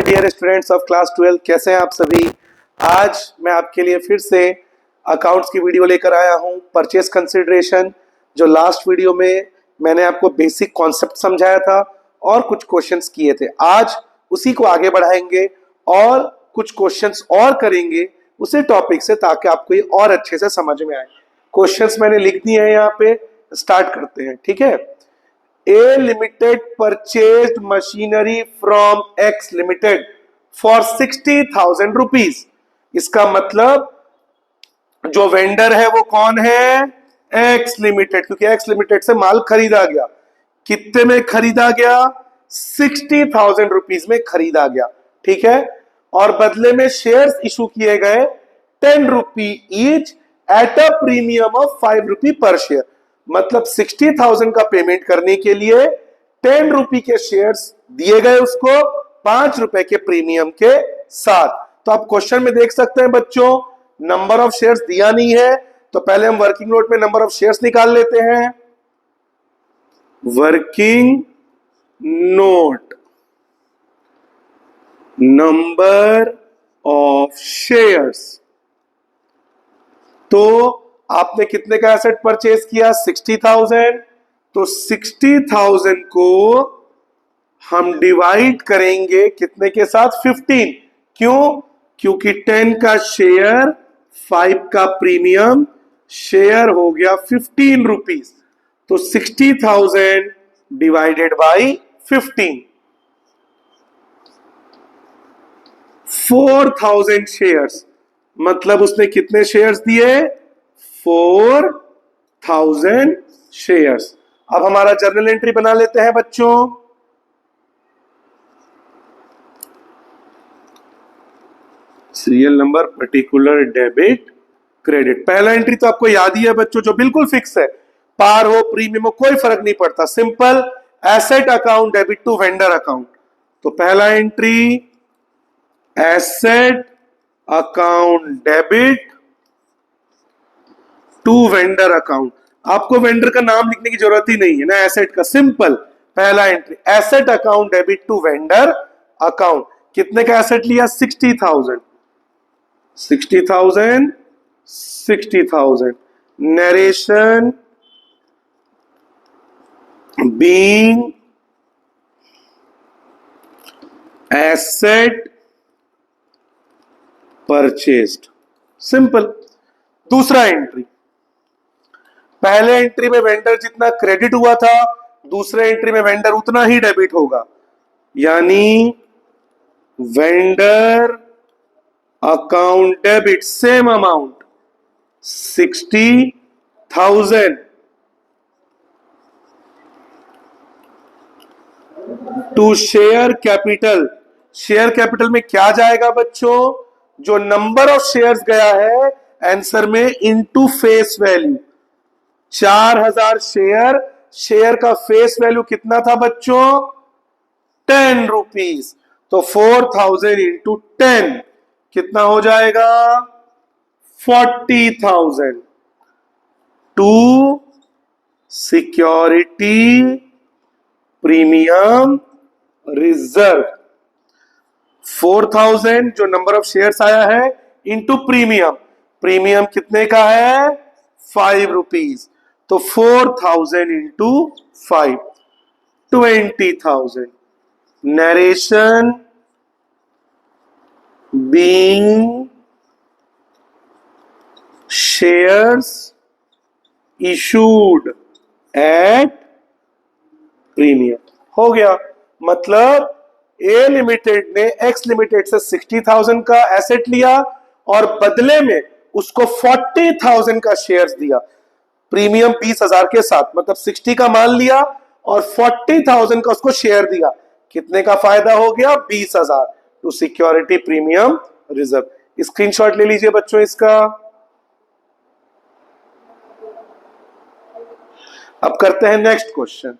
My dear students of class 12, कैसे हैं आप सभी। आज मैं आपके लिए फिर से अकाउंट्स की वीडियो लेकर आया हूं। परचेस कंसिडरेशन, जो लास्ट वीडियो में मैंने आपको बेसिक कॉन्सेप्ट समझाया था और कुछ क्वेश्चंस किए थे, आज उसी को आगे बढ़ाएंगे और कुछ क्वेश्चंस और करेंगे उसी टॉपिक से, ताकि आपको ये और अच्छे से समझ में आए। क्वेश्चंस मैंने लिख दिए हैं यहाँ पे, स्टार्ट करते हैं। ठीक है। A Limited purchased machinery from X Limited for 60,000 rupees। इसका मतलब जो वेंडर है वो कौन है? X Limited, क्योंकि X Limited से माल खरीदा गया। कितने में खरीदा गया? 60,000 रुपीज में खरीदा गया। ठीक है। और बदले में शेयर्स इशू किए गए 10 rupee each at a premium of 5 rupee per share. मतलब 60,000 का पेमेंट करने के लिए 10 रुपी के शेयर्स दिए गए उसको 5 रुपए के प्रीमियम के साथ। तो आप क्वेश्चन में देख सकते हैं बच्चों, नंबर ऑफ शेयर्स दिया नहीं है, तो पहले हम वर्किंग नोट में नंबर ऑफ शेयर्स निकाल लेते हैं। Working note, number of shares. तो आपने कितने का एसेट परचेज किया? 60,000। तो 60,000 को हम डिवाइड करेंगे कितने के साथ? 15। क्यों? क्योंकि 10 का शेयर, 5 का प्रीमियम, शेयर हो गया 15 रुपीज। तो 60,000 डिवाइडेड बाई 15, 4,000 शेयर्स। मतलब उसने कितने शेयर्स दिए? 4,000 शेयर्स। अब हमारा जर्नल एंट्री बना लेते हैं बच्चों। Serial number, particular, debit, credit. पहला एंट्री तो आपको याद ही है बच्चों, जो बिल्कुल फिक्स है। पार हो, प्रीमियम हो, कोई फर्क नहीं पड़ता। Simple, asset account debit to vendor account. तो पहला entry asset account debit to vendor account. आपको वेंडर का नाम लिखने की जरूरत ही नहीं है ना, एसेट का। सिंपल, पहला entry asset account debit to vendor account. कितने का एसेट लिया? 60,000। 60,000, 60,000। Narration being asset purchased. Simple. दूसरा एंट्री, पहले एंट्री में वेंडर जितना क्रेडिट हुआ था, दूसरे एंट्री में वेंडर उतना ही डेबिट होगा। यानी vendor account debit same amount 60,000 to share capital. Share capital में क्या जाएगा बच्चों? जो नंबर ऑफ शेयर्स गया है आंसर में into face value. 4,000 share, share का फेस वैल्यू कितना था बच्चों? 10 रुपीज। तो 4,000 इंटू 10 कितना हो जाएगा? 40,000 टू सिक्योरिटी प्रीमियम रिजर्व। 4,000 जो नंबर ऑफ शेयर्स आया है इंटू प्रीमियम। प्रीमियम कितने का है? 5 रुपीज। तो 4,000 into 5, 20,000। Narration being shares issued at premium. हो गया। मतलब ए लिमिटेड ने एक्स लिमिटेड से 60,000 का एसेट लिया और बदले में उसको 40,000 का शेयर्स दिया, प्रीमियम 20,000 के साथ। मतलब 60 का माल लिया और 40,000 का उसको शेयर दिया। कितने का फायदा हो गया? 20,000 to security premium reserve. Screenshot ले लीजिए बच्चों इसका। अब करते हैं नेक्स्ट क्वेश्चन।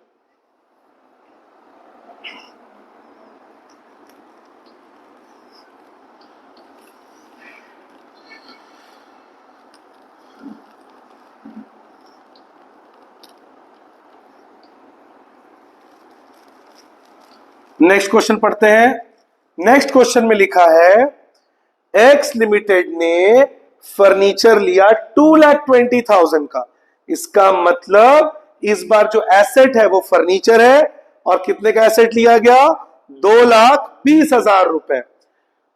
नेक्स्ट क्वेश्चन पढ़ते हैं। नेक्स्ट क्वेश्चन में लिखा है एक्स लिमिटेड ने फर्नीचर लिया 2,20,000 का। इसका मतलब इस बार जो एसेट है वो फर्नीचर है और कितने का एसेट लिया गया? 2,20,000 रुपए।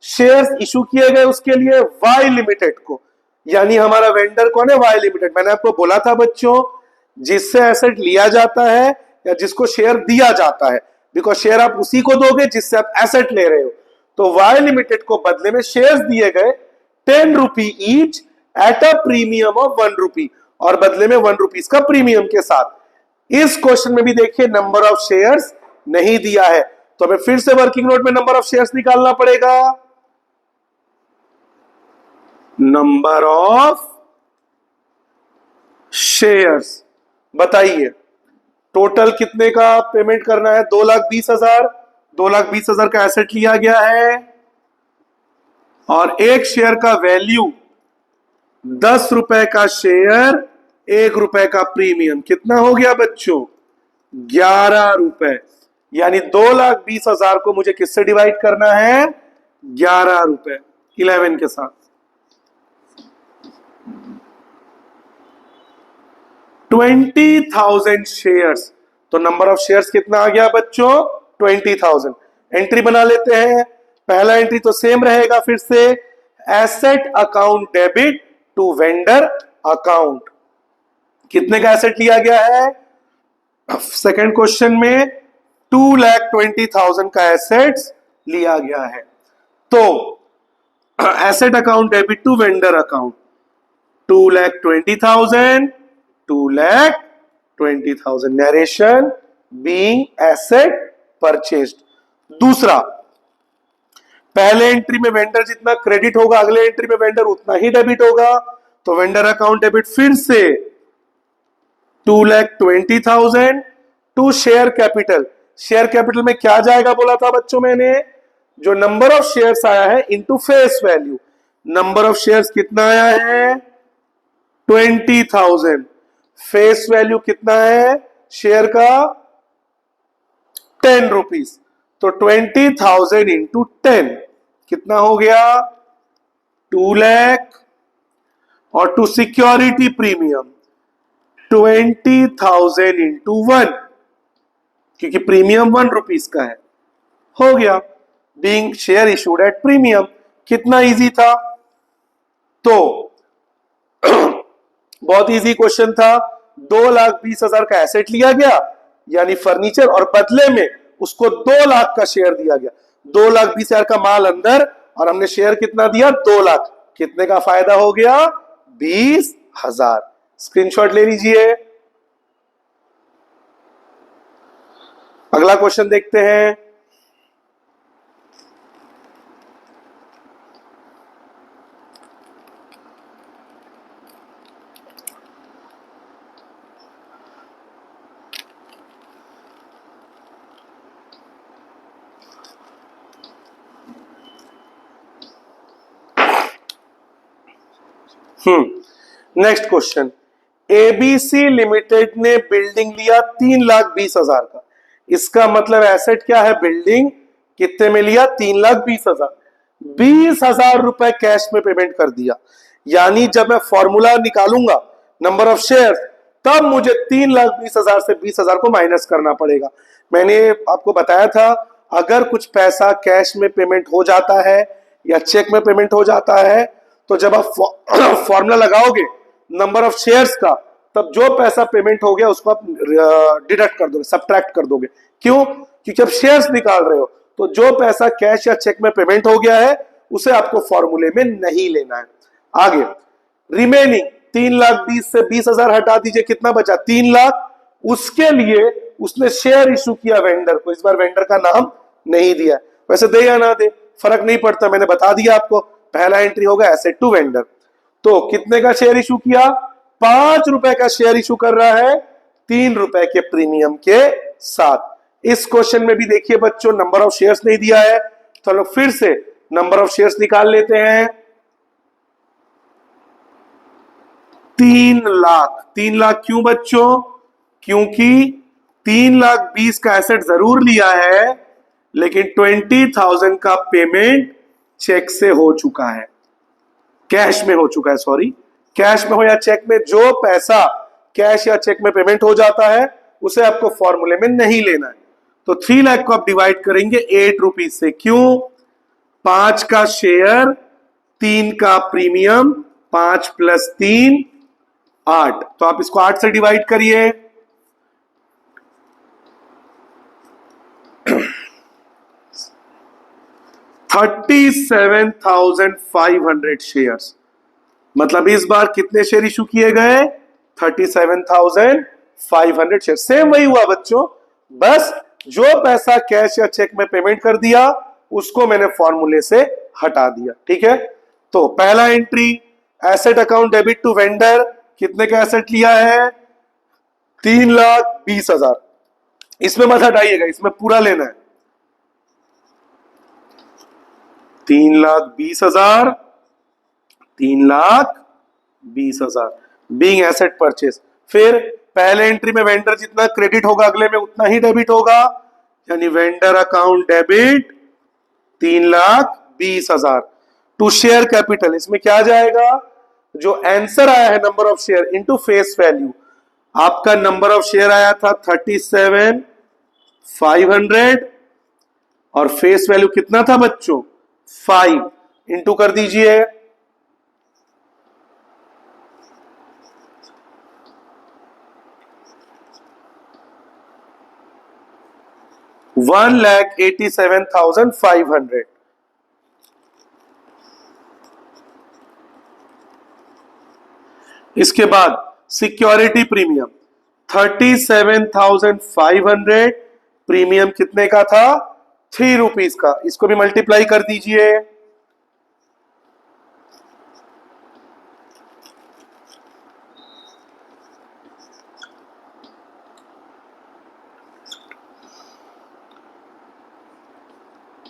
शेयर्स इशू किए गए उसके लिए वाई लिमिटेड को, यानी हमारा वेंडर कौन है? Y limited. मैंने आपको बोला था बच्चों, जिससे एसेट लिया जाता है या जिसको शेयर दिया जाता है, बिकॉज शेयर आप उसी को दोगे जिससे आप एसेट ले रहे हो। तो वाई लिमिटेड को बदले में शेयर्स दिए गए 10 rupee each at a premium of 1 rupee, और बदले में 1 रुपीज का प्रीमियम के साथ। इस क्वेश्चन में भी देखिए नंबर ऑफ शेयर्स नहीं दिया है, तो हमें फिर से वर्किंग नोट में नंबर ऑफ शेयर्स निकालना पड़ेगा। नंबर ऑफ शेयर्स बताइए, टोटल कितने का पेमेंट करना है? 2,20,000। 2,20,000 का एसेट लिया गया है और एक शेयर का वैल्यू 10 रुपए का शेयर, 1 रुपए का प्रीमियम। कितना हो गया बच्चों? 11 रुपए। यानी 2,20,000 को मुझे किससे डिवाइड करना है? 11 रुपए 11 के साथ। 20,000 शेयर्स, तो नंबर ऑफ शेयर्स कितना आ गया बच्चों? 20,000। एंट्री बना लेते हैं। पहला एंट्री तो सेम रहेगा, फिर से asset account debit to vendor account. कितने का एसेट लिया गया है? सेकंड क्वेश्चन में 2,20,000 का एसेट्स लिया गया है। तो asset account debit to vendor account 2,20,000, 2,20,000 narration being asset purchased. दूसरा, पहले एंट्री में वेंडर जितना क्रेडिट होगा अगले एंट्री में वेंडर उतना ही डेबिट होगा, तो वेंडर अकाउंट डेबिट फिर से 2,20,000 to share capital. Share capital में क्या जाएगा बोला था बच्चों मैंने? जो नंबर ऑफ शेयर्स आया है into face value. Number of shares कितना आया है? 20,000। फेस वैल्यू कितना है शेयर का? 10 रुपीज। तो 20,000 इंटू 10 कितना हो गया? 2 लाख। और टू सिक्योरिटी प्रीमियम 20,000 इंटू 1, क्योंकि प्रीमियम 1 रुपीज का है, हो गया being share issued at premium. कितना इजी था? तो बहुत इजी क्वेश्चन था। 2,20,000 का एसेट लिया गया यानी फर्नीचर, और बदले में उसको 2 लाख का शेयर दिया गया। 2,20,000 का माल अंदर और हमने शेयर कितना दिया? 2 लाख। कितने का फायदा हो गया? 20,000। स्क्रीनशॉट ले लीजिए। अगला क्वेश्चन देखते हैं। नेक्स्ट क्वेश्चन, एबीसी लिमिटेड ने बिल्डिंग लिया 3,20,000 का। इसका मतलब एसेट क्या है? बिल्डिंग। कितने में लिया? 3,20,000। 20,000 रुपए कैश में पेमेंट कर दिया। यानी जब मैं फॉर्मूला निकालूंगा नंबर ऑफ शेयर, तब मुझे 3,20,000 से 20,000 को माइनस करना पड़ेगा। मैंने आपको बताया था अगर कुछ पैसा कैश में पेमेंट हो जाता है या चेक में पेमेंट हो जाता है, तो जब आप फॉर्मूला लगाओगे नंबर ऑफ शेयर्स का, तब जो पैसा पेमेंट हो गया उसको आप डिडक्ट कर दोगे, सब्ट्रैक्ट कर दोगे। क्यों? क्योंकि जब शेयर्स निकाल रहे हो तो जो पैसा कैश या चेक में पेमेंट हो गया है उसे आपको फॉर्मूले में नहीं लेना है। आगे रिमेनिंग 3,20,000 से 20,000 हटा दीजिए, कितना बचा? 3 लाख। उसके लिए उसने शेयर इशू किया वेंडर को। इस बार वेंडर का नाम नहीं दिया, वैसे दे या ना दे फर्क नहीं पड़ता, मैंने बता दिया आपको। पहला एंट्री होगा एसेट टू वेंडर। तो कितने का शेयर इशू किया? 5 रुपए का शेयर इशू कर रहा है 3 रुपए के प्रीमियम के साथ। इस क्वेश्चन में भी देखिए बच्चों नंबर ऑफ शेयर्स नहीं दिया है, तो हम लोग फिर से नंबर ऑफ शेयर्स निकाल लेते हैं। 3 लाख। 3 लाख क्यों बच्चों? क्योंकि 3,20,000 का एसेट जरूर लिया है, लेकिन 20,000 का पेमेंट चेक से हो चुका है, कैश में हो चुका है, सॉरी, कैश में हो या चेक में, जो पैसा कैश या चेक में पेमेंट हो जाता है उसे आपको फॉर्मूले में नहीं लेना है। तो 3 लाख को आप डिवाइड करेंगे 8 रुपीज से। क्यों? 5 का शेयर, 3 का प्रीमियम, 5 + 3 8। तो आप इसको 8 से डिवाइड करिए। $37,500 शेयर्स, मतलब इस बार कितने शेयर इशू किए गए? 37,500 शेयर। सेम वही हुआ बच्चों, बस जो पैसा कैश या चेक में पेमेंट कर दिया उसको मैंने फॉर्मूले से हटा दिया। ठीक है, तो पहला entry, asset account debit to vendor, कितने का एसेट लिया है? 3,20,000। इसमें मत हटाइएगा, इसमें पूरा लेना है। 3,20,000, 3,20,000 बीइंग एसेट परचेज। फिर पहले एंट्री में वेंडर जितना क्रेडिट होगा अगले में उतना ही डेबिट होगा, यानी vendor account debit 3,20,000 to share capital. इसमें क्या जाएगा? जो आंसर आया है number of share into face value, आपका नंबर ऑफ शेयर आया था 37,500 और फेस वैल्यू कितना था बच्चों? 5, इंटू कर दीजिए 1,87,500। इसके बाद सिक्योरिटी प्रीमियम 37,500, प्रीमियम कितने का था? 3 रुपीज का। इसको भी मल्टीप्लाई कर दीजिए,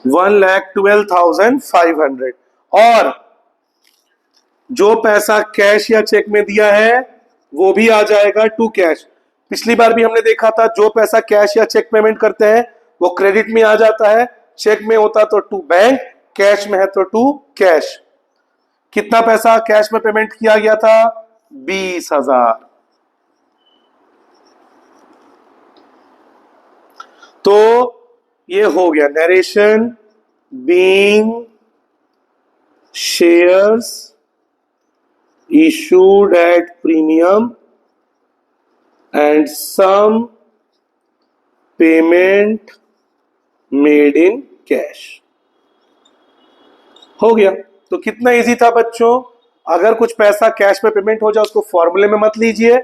$1,12,500। और जो पैसा कैश या चेक में दिया है वो भी आ जाएगा टू कैश। पिछली बार भी हमने देखा था जो पैसा कैश या चेक पेमेंट करते हैं वो क्रेडिट में आ जाता है, चेक में होता तो टू बैंक, कैश में है तो टू कैश। कितना पैसा कैश में पेमेंट किया गया था? 20,000। तो ये हो गया narration being shares issued at premium and some payment made in cash। हो गया। तो कितना इजी था बच्चों, अगर कुछ पैसा कैश में पेमेंट हो जाए उसको फॉर्मूले में मत लीजिए,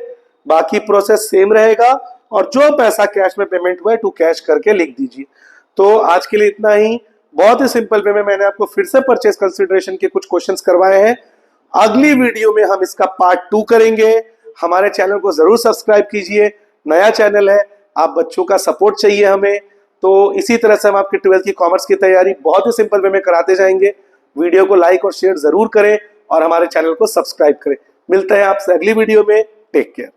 बाकी प्रोसेस सेम रहेगा, और जो पैसा कैश में पेमेंट हुआ है टू कैश करके लिख दीजिए। तो आज के लिए इतना ही। बहुत ही सिंपल वे में मैंने आपको फिर से परचेज कंसिडरेशन के कुछ क्वेश्चंस करवाए हैं। अगली वीडियो में हम इसका पार्ट 2 करेंगे। हमारे चैनल को जरूर सब्सक्राइब कीजिए, नया चैनल है, आप बच्चों का सपोर्ट चाहिए हमें। तो इसी तरह से हम आपके 12th की कॉमर्स की तैयारी बहुत ही सिंपल वे में कराते जाएंगे। वीडियो को लाइक और शेयर जरूर करें और हमारे चैनल को सब्सक्राइब करें। मिलते हैं आपसे अगली वीडियो में। Take care.